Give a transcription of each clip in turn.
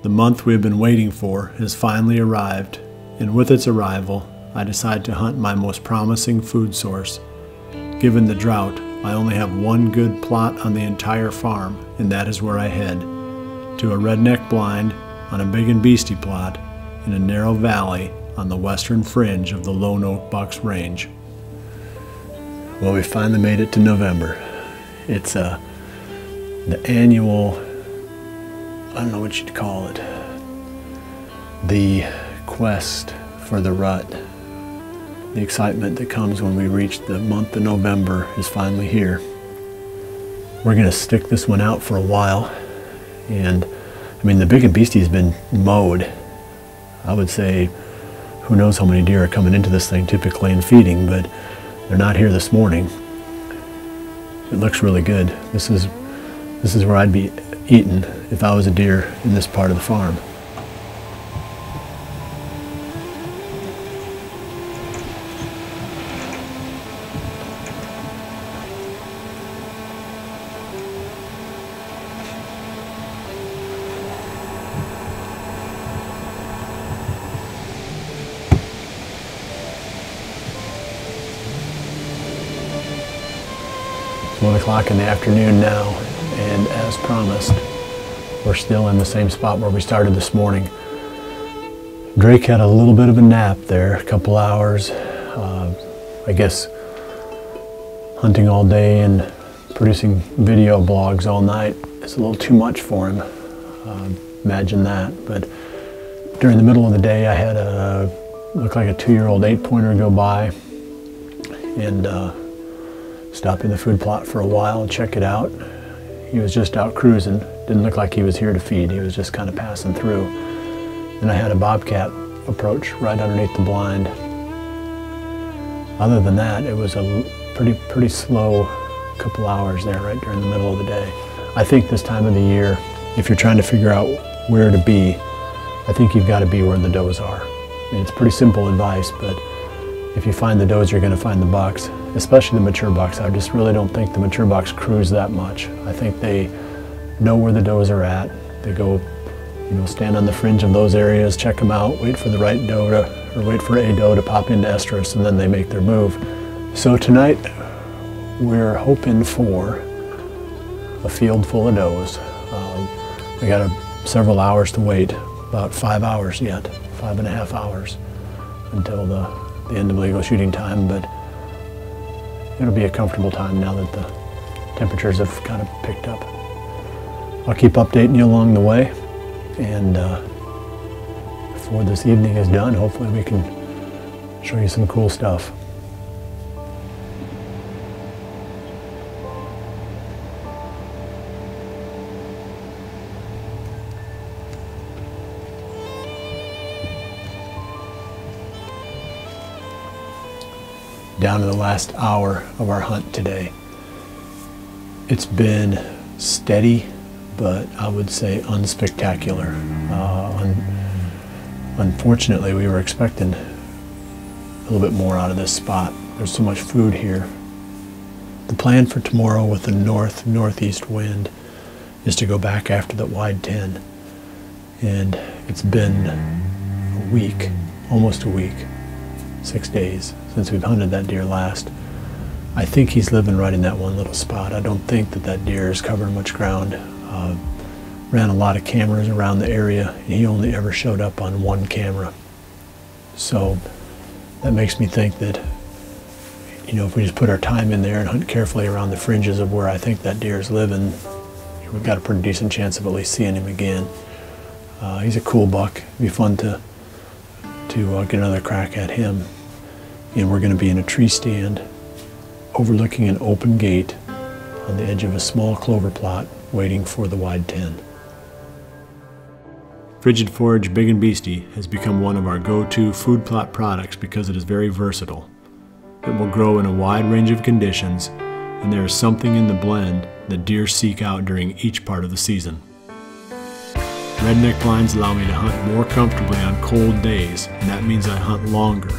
The month we have been waiting for has finally arrived, and with its arrival, I decide to hunt my most promising food source. Given the drought, I only have one good plot on the entire farm, and that is where I head, to a redneck blind on a big and beastie plot in a narrow valley on the western fringe of the Lone Oak Bucks Range. Well, we finally made it to November. It's the annual, I don't know what you'd call it, the quest for the rut. The excitement that comes when we reach the month of November is finally here. We're gonna stick this one out for a while, and I mean, the big and beastie has been mowed. I would say, who knows how many deer are coming into this thing typically and feeding, but they're not here this morning. It looks really good. This is where I'd be eating if I was a deer in this part of the farm. It's 1 o'clock in the afternoon now, and as promised, we're still in the same spot where we started this morning. Drake had a little bit of a nap there, a couple hours. I guess hunting all day and producing video blogs all night is a little too much for him. Imagine that. But during the middle of the day, I had looked like a 2-year-old 8-pointer go by, and stop in the food plot for a while and check it out. He was just out cruising. Didn't look like he was here to feed. He was just kind of passing through. And I had a bobcat approach right underneath the blind. Other than that, it was a pretty slow couple hours there right during the middle of the day. I think this time of the year, if you're trying to figure out where to be, I think you've got to be where the does are. I mean, it's pretty simple advice, but if you find the does, you're going to find the bucks, especially the mature bucks. I just really don't think the mature bucks cruise that much. I think they know where the does are at. They go, stand on the fringe of those areas, check them out, wait for the right doe or wait for a doe to pop into estrus, and then they make their move. So tonight, we're hoping for a field full of does. We got several hours to wait, about 5 hours yet, 5.5 hours until the end of legal shooting time, but it'll be a comfortable time now that the temperatures have kind of picked up. I'll keep updating you along the way, and before this evening is done, hopefully we can show you some cool stuff. Down to the last hour of our hunt today. It's been steady, but I would say unspectacular. Unfortunately, we were expecting a little bit more out of this spot. There's so much food here. The plan for tomorrow with the northeast wind is to go back after that wide 10. And it's been a week, almost a week, 6 days since we've hunted that deer last. I think he's living right in that one little spot. I don't think that deer is covering much ground. Ran a lot of cameras around the area, and he only ever showed up on one camera. So that makes me think that, if we just put our time in there and hunt carefully around the fringes of where I think that deer is living, we've got a pretty decent chance of at least seeing him again. He's a cool buck. It'd be fun to get another crack at him. And we're going to be in a tree stand overlooking an open gate on the edge of a small clover plot waiting for the wide 10. Frigid Forage Big and Beastie has become one of our go-to food plot products because it is very versatile. It will grow in a wide range of conditions, and there is something in the blend that deer seek out during each part of the season. Redneck blinds allow me to hunt more comfortably on cold days, and that means I hunt longer.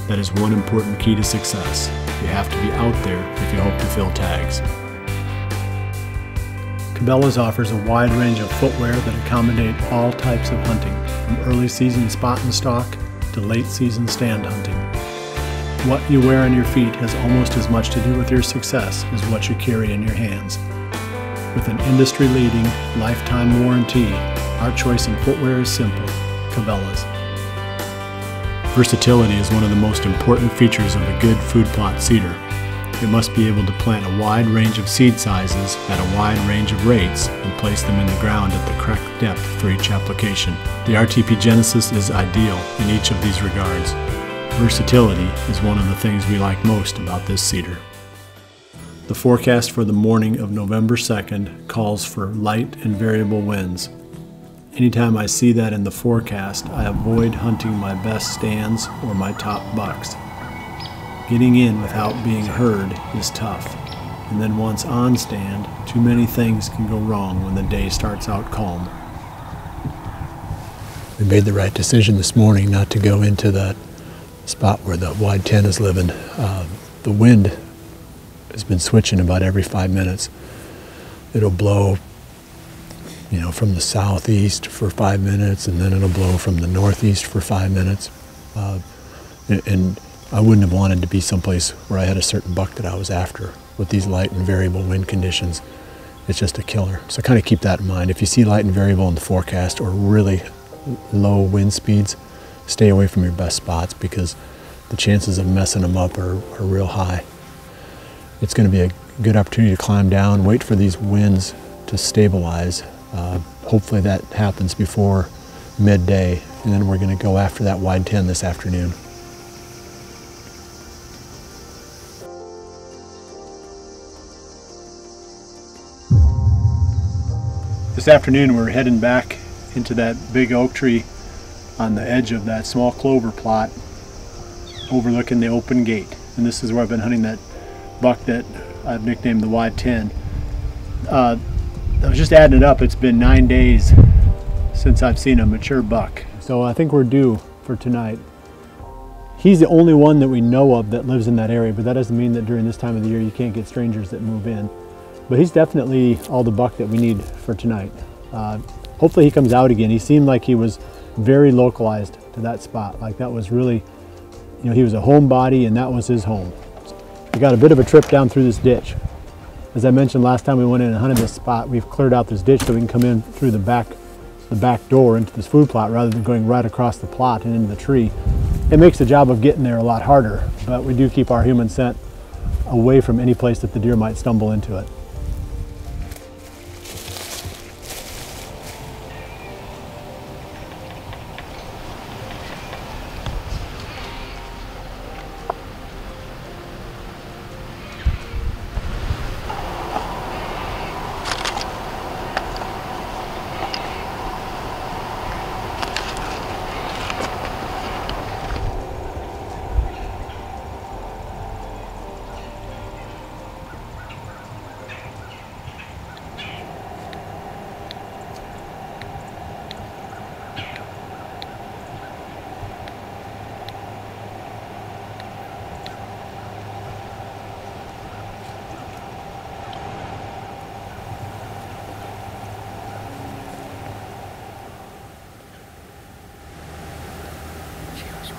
That is one important key to success. You have to be out there if you hope to fill tags. Cabela's offers a wide range of footwear that accommodate all types of hunting, from early season spot and stalk to late season stand hunting. What you wear on your feet has almost as much to do with your success as what you carry in your hands. With an industry-leading lifetime warranty, our choice in footwear is simple: Cabela's. Versatility is one of the most important features of a good food plot seeder. It must be able to plant a wide range of seed sizes at a wide range of rates and place them in the ground at the correct depth for each application. The RTP Genesis is ideal in each of these regards. Versatility is one of the things we like most about this seeder. The forecast for the morning of November 2nd calls for light and variable winds. Anytime I see that in the forecast, I avoid hunting my best stands or my top bucks. Getting in without being heard is tough, and then once on stand, too many things can go wrong when the day starts out calm. We made the right decision this morning not to go into that spot where the wide 10 is living. The wind has been switching about every 5 minutes. It'll blow from the southeast for 5 minutes, and then it'll blow from the northeast for 5 minutes. And I wouldn't have wanted to be someplace where I had a certain buck that I was after. With these light and variable wind conditions, it's just a killer. So kind of keep that in mind. If you see light and variable in the forecast or really low wind speeds, stay away from your best spots because the chances of messing them up are real high. It's going to be a good opportunity to climb down, wait for these winds to stabilize. Hopefully that happens before midday, and then we're going to go after that wide 10 this afternoon. This afternoon we're heading back into that big oak tree on the edge of that small clover plot overlooking the open gate. And this is where I've been hunting that buck that I've nicknamed the wide 10. I was just adding it up, it's been 9 days since I've seen a mature buck. So I think we're due for tonight. He's the only one that we know of that lives in that area, but that doesn't mean that during this time of the year you can't get strangers that move in. But he's definitely all the buck that we need for tonight. Hopefully he comes out again. He seemed like he was very localized to that spot. Like that was really, he was a homebody and that was his home. We got a bit of a trip down through this ditch. As I mentioned last time we went in and hunted this spot, we've cleared out this ditch so we can come in through the back door into this food plot rather than going right across the plot and into the tree. It makes the job of getting there a lot harder, but we do keep our human scent away from any place that the deer might stumble into it.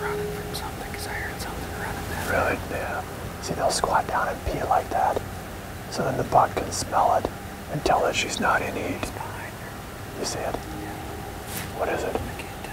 Running from something because I heard something running that way. Really? Yeah. See, they'll squat down and pee like that, so then the buck can smell it and tell that she's not in heat. It's behind her. You see it? Yeah. What is it? I can't tell.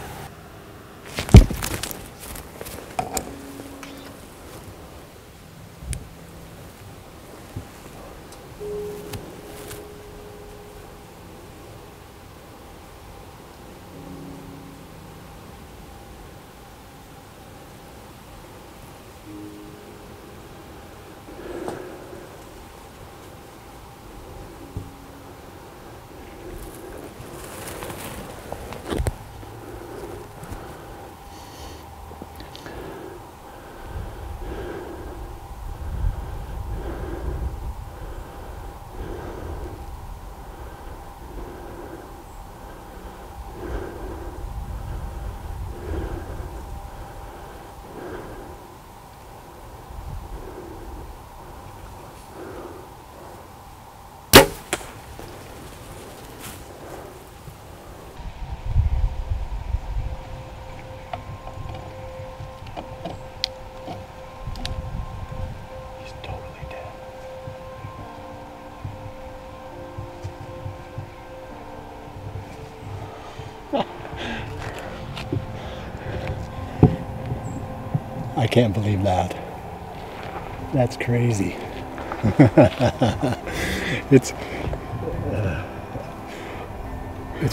can't believe that. That's crazy. It's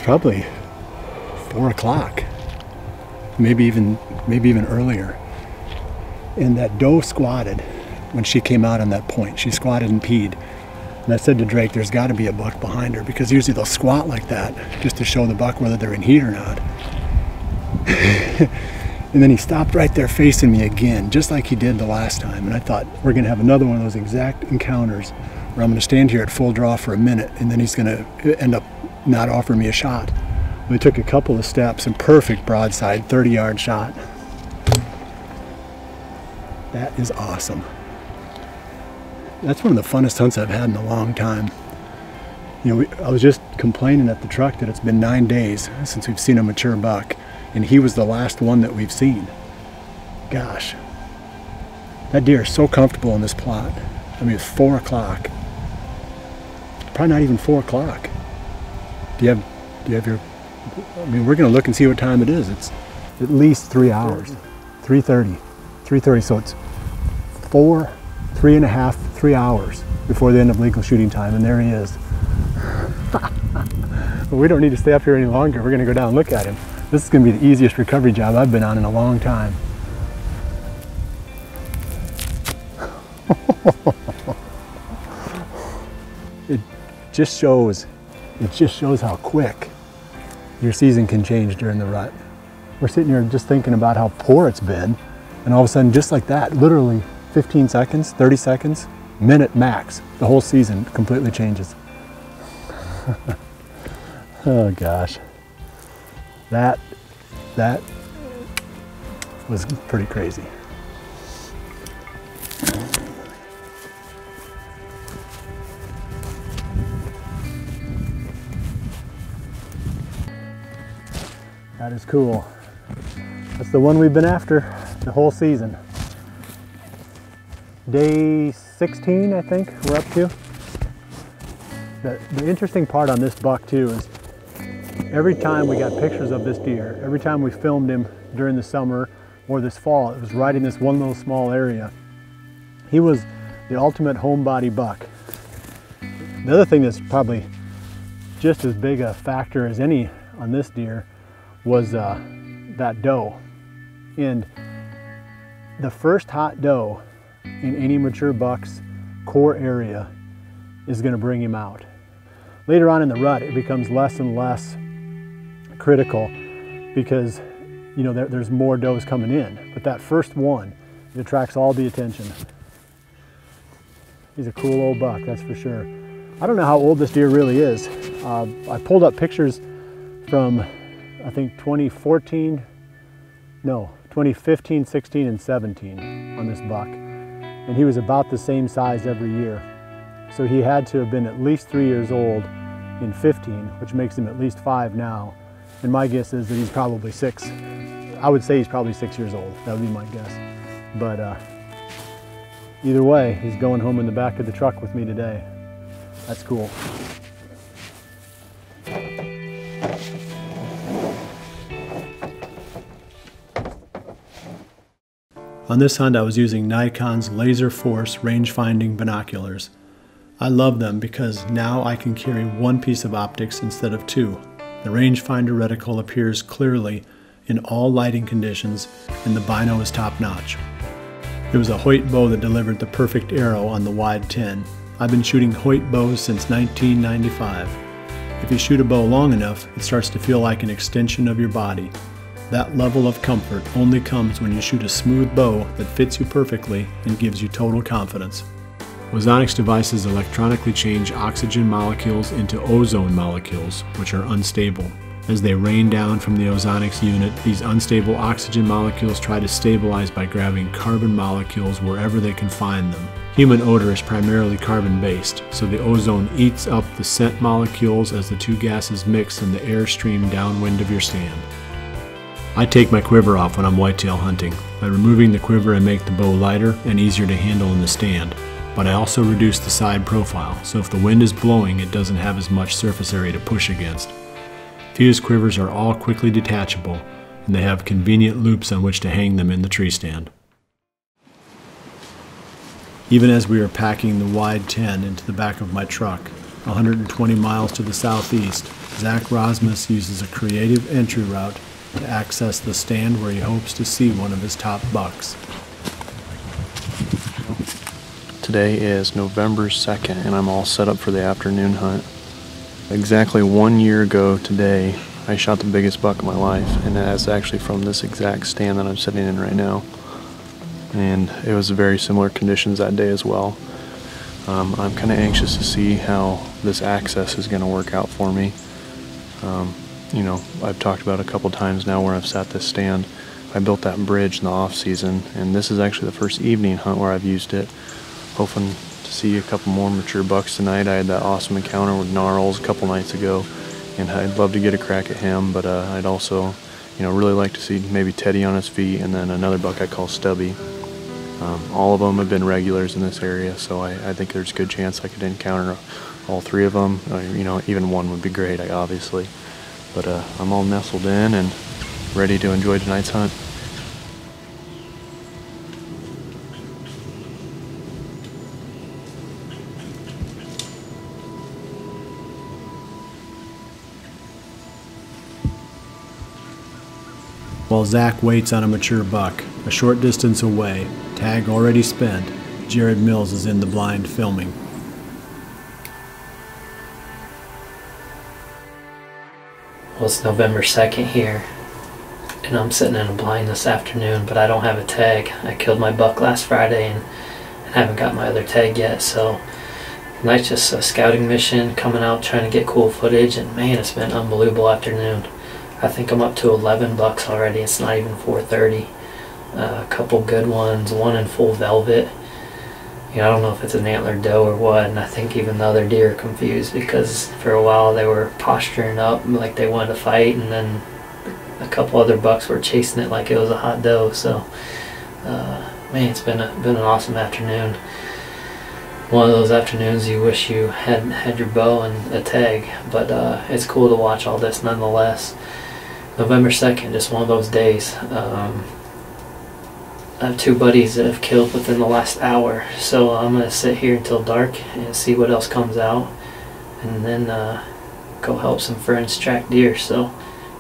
probably 4 o'clock, maybe even earlier. And that doe squatted when she came out on that point. She squatted and peed. And I said to Drake, there's got to be a buck behind her, because usually they'll squat like that just to show the buck whether they're in heat or not. And then he stopped right there facing me again, just like he did the last time. And I thought, we're going to have another one of those exact encounters where I'm going to stand here at full draw for a minute, and then he's going to end up not offering me a shot. We took a couple of steps and perfect broadside, 30-yard shot. That is awesome. That's one of the funnest hunts I've had in a long time. You know, I was just complaining at the truck that it's been 9 days since we've seen a mature buck, and he was the last one that we've seen. Gosh, that deer is so comfortable in this plot. I mean, it's 4 o'clock. Probably not even 4 o'clock. Do you have your, I mean, we're gonna look and see what time it is. It's at least 3 hours. 3:30, so it's 3 hours before the end of legal shooting time, and there he is. But we don't need to stay up here any longer. We're gonna go down and look at him. This is gonna be the easiest recovery job I've been on in a long time. It just shows how quick your season can change during the rut. We're sitting here just thinking about how poor it's been, and all of a sudden, just like that, literally 15 seconds, 30 seconds, minute max, the whole season completely changes. Oh gosh, that was pretty crazy. That is cool. That's the one we've been after the whole season. Day 16, I think we're up to. The interesting part on this buck too is every time we got pictures of this deer, every time we filmed him during the summer or this fall, it was right in this one little small area. He was the ultimate homebody buck. The other thing that's probably just as big a factor as any on this deer was that doe. And the first hot doe in any mature buck's core area is going to bring him out. Later on in the rut, it becomes less and less critical because, you know, there's more does coming in. But that first one, it attracts all the attention. He's a cool old buck, that's for sure. I don't know how old this deer really is. I pulled up pictures from, I think 2015, 16, and 17 on this buck. And he was about the same size every year. So he had to have been at least 3 years old in 15, which makes him at least 5 now. And my guess is that he's probably 6. I would say he's probably 6 years old. That would be my guess. But either way, he's going home in the back of the truck with me today. That's cool. On this hunt, I was using Nikon's Laser Force range-finding binoculars. I love them because now I can carry one piece of optics instead of two. The rangefinder reticle appears clearly in all lighting conditions, and the bino is top-notch. It was a Hoyt bow that delivered the perfect arrow on the wide 10. I've been shooting Hoyt bows since 1995. If you shoot a bow long enough, it starts to feel like an extension of your body. That level of comfort only comes when you shoot a smooth bow that fits you perfectly and gives you total confidence. Ozonics devices electronically change oxygen molecules into ozone molecules, which are unstable. As they rain down from the Ozonics unit, these unstable oxygen molecules try to stabilize by grabbing carbon molecules wherever they can find them. Human odor is primarily carbon-based, so the ozone eats up the scent molecules as the two gases mix in the airstream downwind of your stand. I take my quiver off when I'm whitetail hunting. By removing the quiver, I make the bow lighter and easier to handle in the stand. But I also reduce the side profile, so if the wind is blowing, it doesn't have as much surface area to push against. Fused quivers are all quickly detachable, and they have convenient loops on which to hang them in the tree stand. Even as we were packing the wide 10 into the back of my truck, 120 miles to the southeast, Zach Rozmus uses a creative entry route to access the stand where he hopes to see one of his top bucks. Today is November 2nd, and I'm all set up for the afternoon hunt. Exactly 1 year ago today, I shot the biggest buck of my life, and that's actually from this exact stand that I'm sitting in right now. And it was very similar conditions that day as well. I'm kind of anxious to see how this access is going to work out for me. You know, I've talked about a couple times now where I've sat this stand. I built that bridge in the off season, and this is actually the first evening hunt where I've used it. Hoping to see a couple more mature bucks tonight. I had that awesome encounter with Gnarles a couple nights ago, and I'd love to get a crack at him, but I'd also, you know, really like to see maybe Teddy on his feet, and then another buck I call Stubby. All of them have been regulars in this area, so I think there's a good chance I could encounter all three of them. You know, even one would be great, obviously. But I'm all nestled in and ready to enjoy tonight's hunt. While Zach waits on a mature buck, a short distance away, tag already spent, Jared Mills is in the blind filming. Well, it's November 2nd here, and I'm sitting in a blind this afternoon, but I don't have a tag. I killed my buck last Friday and haven't got my other tag yet, so tonight's just a scouting mission, coming out trying to get cool footage, and man, it's been an unbelievable afternoon. I think I'm up to 11 bucks already. It's not even 4:30. A couple good ones, one in full velvet. You know, I don't know if it's an antlered doe or what, and I think even the other deer are confused because for a while they were posturing up like they wanted to fight, and then a couple other bucks were chasing it like it was a hot doe. So, man, it's been an awesome afternoon. One of those afternoons you wish you had your bow and a tag, but it's cool to watch all this nonetheless. November 2nd, just one of those days. I have two buddies that have killed within the last hour, so I'm going to sit here until dark and see what else comes out, and then go help some friends track deer. So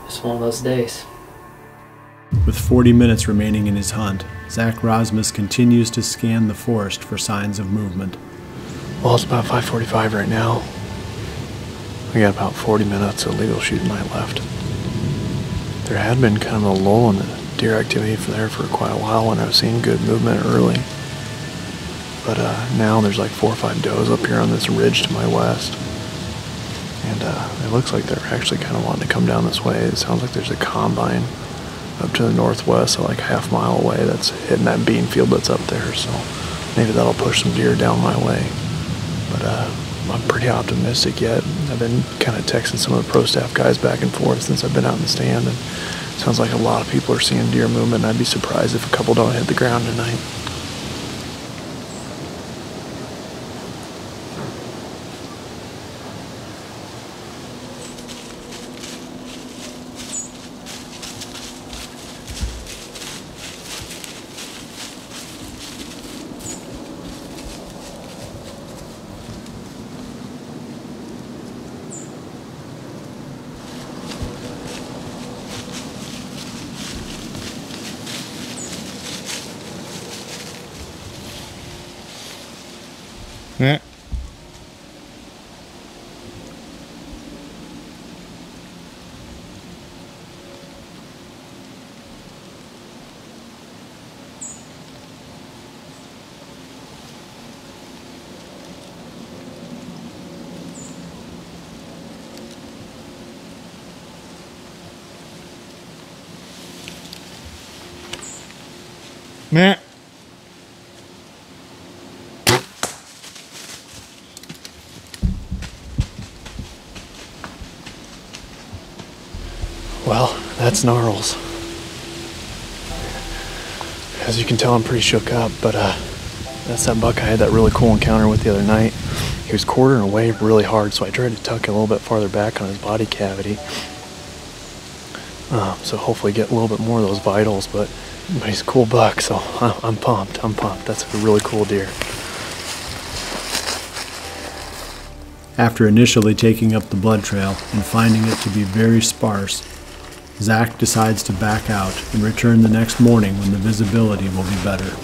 just one of those days. With 40 minutes remaining in his hunt, Zach Rozmus continues to scan the forest for signs of movement. Well, it's about 5:45 right now. We got about 40 minutes of legal shooting night left. There had been kind of a lull in the deer activity for quite a while when I was seeing good movement early. But now there's like 4 or 5 does up here on this ridge to my west. And it looks like they're actually kind of wanting to come down this way. It sounds like there's a combine up to the northwest, so like a half-mile away, that's hitting that bean field that's up there. So maybe that'll push some deer down my way. But I'm pretty optimistic yet. I've been kind of texting some of the pro staff guys back and forth since I've been out in the stand, and it sounds like a lot of people are seeing deer movement. I'd be surprised if a couple don't hit the ground tonight. Yeah. Meh. Well, that's Gnarles. As you can tell, I'm pretty shook up, but that's that buck I had that really cool encounter with the other night. He was quartering away really hard, so I tried to tuck a little bit farther back on his body cavity. So hopefully get a little bit more of those vitals, but he's a cool buck, so I'm pumped. That's a really cool deer. After initially taking up the blood trail and finding it to be very sparse, Zach decides to back out and return the next morning when the visibility will be better.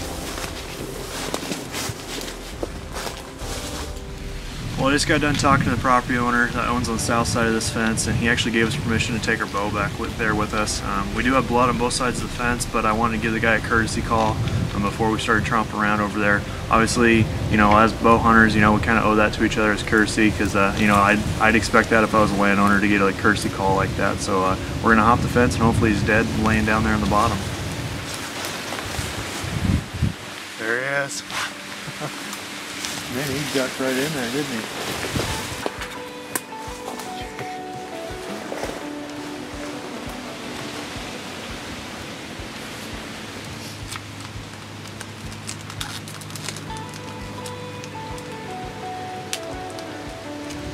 Well, I just got done talking to the property owner that owns on the south side of this fence, and he actually gave us permission to take our bow back there with us. We do have blood on both sides of the fence, but I wanted to give the guy a courtesy call before we started tromping around over there. Obviously, you know, as bow hunters, you know, we kind of owe that to each other as courtesy, because you know, I'd expect that if I was a landowner to get a courtesy call like that. So we're gonna hop the fence, and hopefully he's dead laying down there on the bottom. There he is. Man, he ducked right in there, didn't he?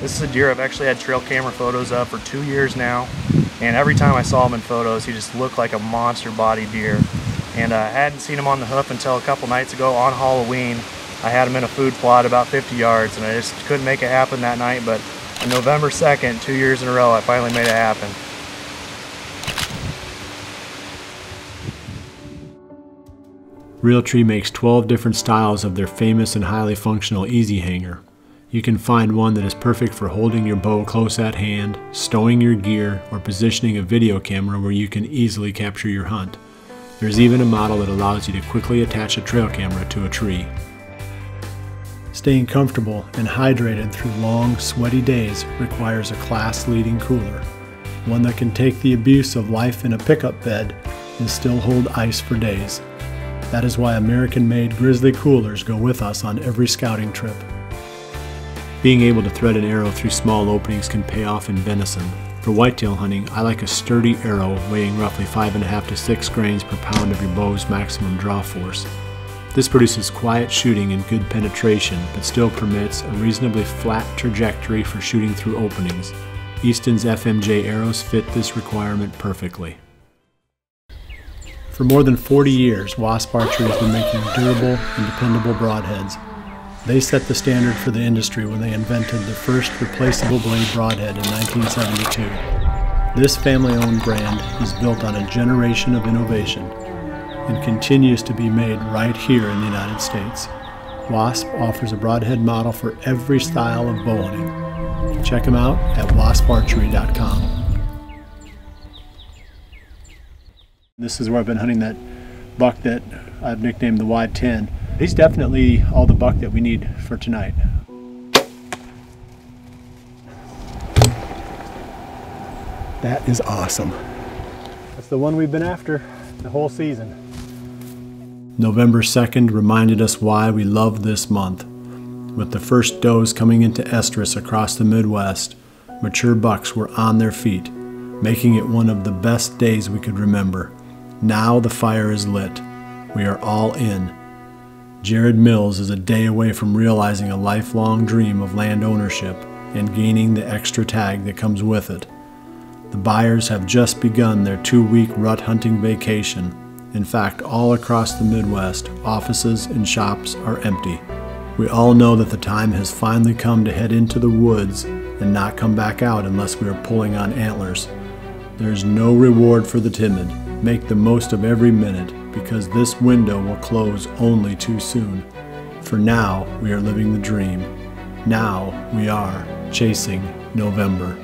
This is a deer I've actually had trail camera photos of for 2 years now, and every time I saw him in photos, he just looked like a monster body deer. And I hadn't seen him on the hoof until a couple nights ago on Halloween. I had him in a food plot about 50 yards, and I just couldn't make it happen that night, but on November 2nd, 2 years in a row, I finally made it happen. Realtree makes 12 different styles of their famous and highly functional easy hanger. You can find one that is perfect for holding your bow close at hand, stowing your gear, or positioning a video camera where you can easily capture your hunt. There's even a model that allows you to quickly attach a trail camera to a tree. Staying comfortable and hydrated through long, sweaty days requires a class-leading cooler, one that can take the abuse of life in a pickup bed and still hold ice for days. That is why American-made Grizzly coolers go with us on every scouting trip. Being able to thread an arrow through small openings can pay off in venison. For whitetail hunting, I like a sturdy arrow weighing roughly 5.5 to 6 grains per pound of your bow's maximum draw force. This produces quiet shooting and good penetration, but still permits a reasonably flat trajectory for shooting through openings. Easton's FMJ arrows fit this requirement perfectly. For more than 40 years, Wasp Archery has been making durable and dependable broadheads. They set the standard for the industry when they invented the first replaceable blade broadhead in 1972. This family-owned brand is built on a generation of innovation and continues to be made right here in the United States. Wasp offers a broadhead model for every style of bow hunting. Check them out at wasparchery.com. This is where I've been hunting that buck that I've nicknamed the Wide 10. He's definitely all the buck that we need for tonight. That is awesome. That's the one we've been after the whole season. November 2nd reminded us why we love this month. With the first does coming into estrus across the Midwest, mature bucks were on their feet, making it one of the best days we could remember. Now the fire is lit. We are all in. Jared Mills is a day away from realizing a lifelong dream of land ownership and gaining the extra tag that comes with it. The buyers have just begun their 2-week rut hunting vacation. In fact, all across the Midwest, offices and shops are empty. We all know that the time has finally come to head into the woods and not come back out unless we are pulling on antlers. There is no reward for the timid. Make the most of every minute, because this window will close only too soon. For now, we are living the dream. Now we are chasing November.